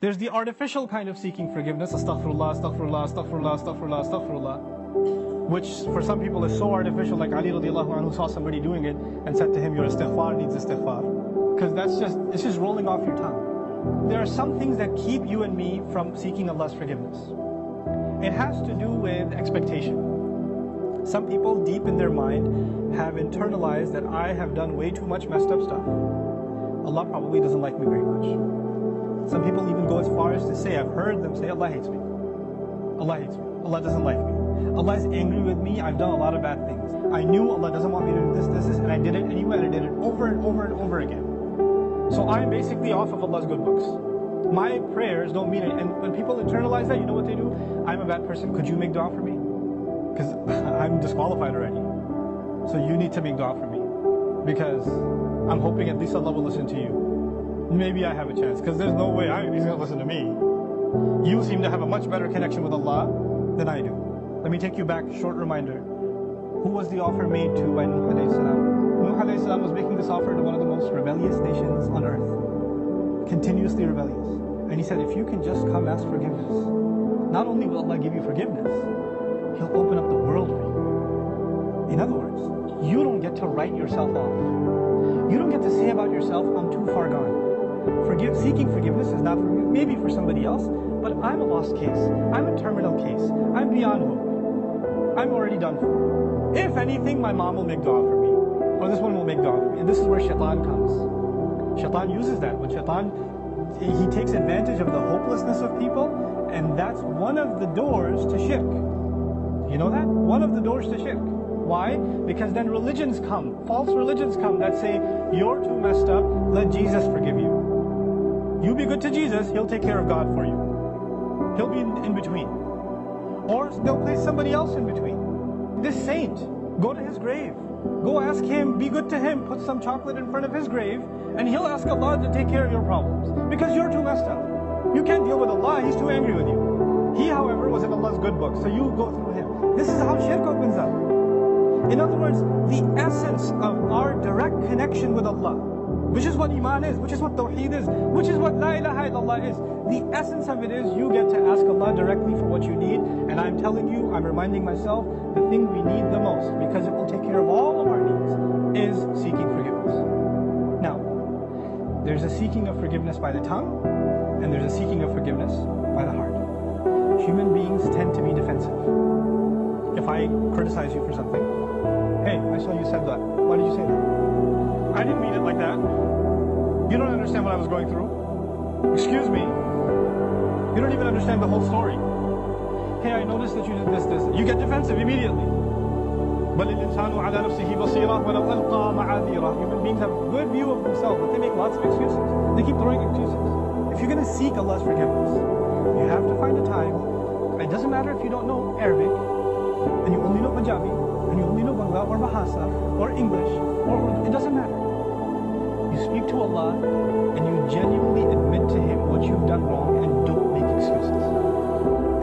There's the artificial kind of seeking forgiveness, astaghfirullah, astaghfirullah, astaghfirullah, astaghfirullah, astaghfirullah, which for some people is so artificial, like Ali radiallahu anhu saw somebody doing it and said to him, your istighfar needs istighfar. Because it's just rolling off your tongue. There are some things that keep you and me from seeking Allah's forgiveness. It has to do with expectation. Some people deep in their mind have internalized that I have done way too much messed up stuff. Allah probably doesn't like me very much. Some people even go as far as to say, I've heard them say, Allah hates me. Allah hates me. Allah doesn't like me. Allah is angry with me. I've done a lot of bad things. I knew Allah doesn't want me to do this, and I did it anyway, and I did it over and over and over again. So I'm basically off of Allah's good books. My prayers don't mean it. And when people internalize that, you know what they do? I'm a bad person. Could you make dua for me? Because I'm disqualified already. So you need to make dua for me. Because I'm hoping at least Allah will listen to you. Maybe I have a chance, because there's no way He's going to listen to me. You seem to have a much better connection with Allah than I do. Let me take you back, short reminder. Who was the offer made to by Nuh alayhi salam? Nuh alayhi salam was making this offer to one of the most rebellious nations on earth. Continuously rebellious. And he said, if you can just come ask forgiveness, not only will Allah give you forgiveness, He'll open up the world for you. In other words, you don't get to write yourself off. You don't get to say about yourself, I'm too far gone. Seeking forgiveness is not for me, maybe for somebody else, but I'm a lost case. I'm a terminal case. I'm beyond hope. I'm already done for. If anything, my mom will make dua for me, or this one will make dua for me. And this is where shaitan comes. Shaitan uses that. When shaitan, he takes advantage of the hopelessness of people, and that's one of the doors to shirk. You know that? One of the doors to shirk. Why? Because then religions come, false religions come that say, you're too messed up, let Jesus forgive you. You be good to Jesus, He'll take care of God for you. He'll be in between. Or they'll place somebody else in between. This saint, go to his grave. Go ask him, be good to him, put some chocolate in front of his grave, and he'll ask Allah to take care of your problems. Because you're too messed up. You can't deal with Allah, He's too angry with you. He, however, was in Allah's good book, so you go through him. This is how shirk opens up. In other words, the essence of our direct connection with Allah, which is what Iman is, which is what Tawheed is, which is what La ilaha illallah is. The essence of it is you get to ask Allah directly for what you need, and I'm telling you, I'm reminding myself, the thing we need the most, because it will take care of all of our needs, is seeking forgiveness. Now, there's a seeking of forgiveness by the tongue, and there's a seeking of forgiveness by the heart. Human beings tend to be defensive. If I criticize you for something, hey, I saw you said that. Why did you say that? I didn't mean it like that. You don't understand what I was going through. Excuse me. You don't even understand the whole story. Hey, I noticed that you did this. You get defensive immediately. بَلِ الْإِنسَانُ عَلَى نَفْسِهِ بَصِيرًا وَلَوْ أَلْقَى مَعَاذِيرًا. Human beings have a good view of themselves, but they make lots of excuses. They keep throwing excuses. If you're going to seek Allah's forgiveness, you have to find a time. It doesn't matter if you don't know Arabic, and you only know Punjabi, and you only know Bangla or Bahasa or English or Urdu, it doesn't matter. You speak to Allah and you genuinely admit to Him what you've done wrong and don't make excuses.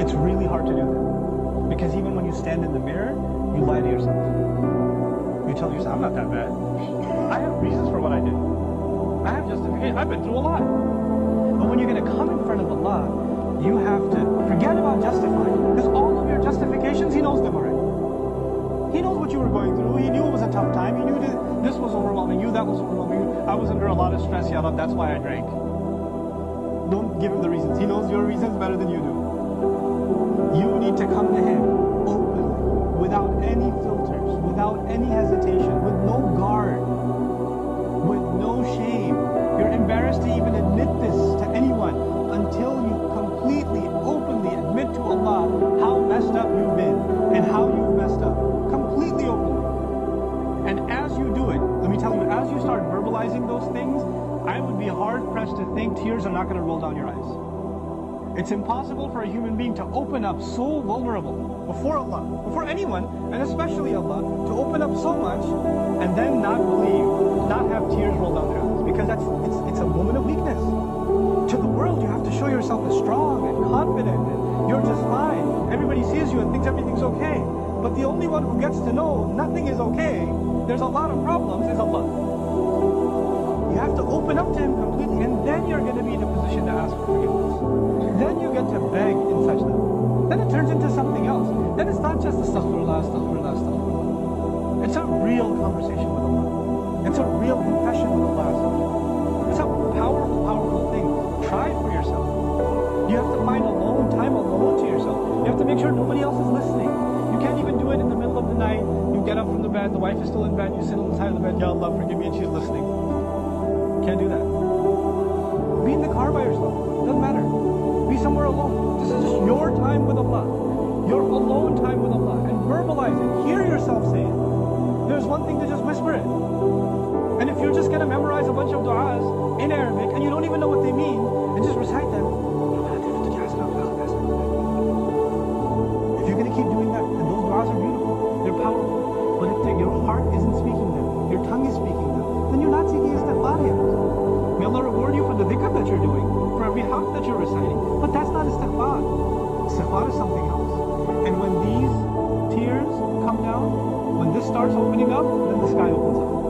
It's really hard to do that. Because even when you stand in the mirror, you lie to yourself. You tell yourself, I'm not that bad. I have reasons for what I did. I have justification. I've been through a lot. But when you're going to come in front of Allah, you have to forget about justifying. Because all of your justifications, He knows them already. He knows what you were going through. He knew it was a tough time. He knew that this was overwhelming you, that was overwhelming you. I was under a lot of stress, Ya Rab, that's why I drank. Don't give Him the reasons. He knows your reasons better than you do. You need to come to Him openly, without any filters, without any hesitation, with no guard, with no shame. You're embarrassed to even admit this to anyone until you completely, openly admit to Allah how messed up you've been and how you've messed up. Completely openly. And as you do it, let me tell you, as you start verbalizing those things, I would be hard-pressed to think tears are not going to roll down your eyes. It's impossible for a human being to open up so vulnerable before Allah, before anyone, and especially Allah, to open up so much and then not believe, not have tears roll down their eyes, because it's a moment of weakness. To the world, you have to show yourself as strong and confident, and you're just fine. Everybody sees you and thinks everything's okay. But the only one who gets to know nothing is okay, there's a lot of problems, is Allah. You have to open up to Him completely, and then you're going to be in a position to ask for forgiveness. It's a real conversation with Allah. It's a real confession with Allah. It's a powerful, powerful thing. Try it for yourself. You have to find time alone to yourself. You have to make sure nobody else is listening. You can't even do it in the middle of the night. You get up from the bed, the wife is still in bed, you sit on the side of the bed, Ya Allah, forgive me, and she's listening. You can't do that. Be in the car by yourself. Doesn't matter. Be somewhere alone. This is just your time with Allah. Your alone time with Allah. And verbalize it. Hear yourself say it. There's one thing to just whisper it. And if you're just going to memorize a bunch of du'as in Arabic and you don't even know what they mean, and just recite them, if you're going to keep doing that, and those du'as are beautiful, they're powerful, but if your heart isn't speaking them, your tongue is speaking them, then you're not seeking istighfar yet. May Allah reward you for the dhikr that you're doing, for every harf that you're reciting, but that's not istighfar. Istighfar is something else. And when these tears come down, when this starts opening up, then the sky opens up.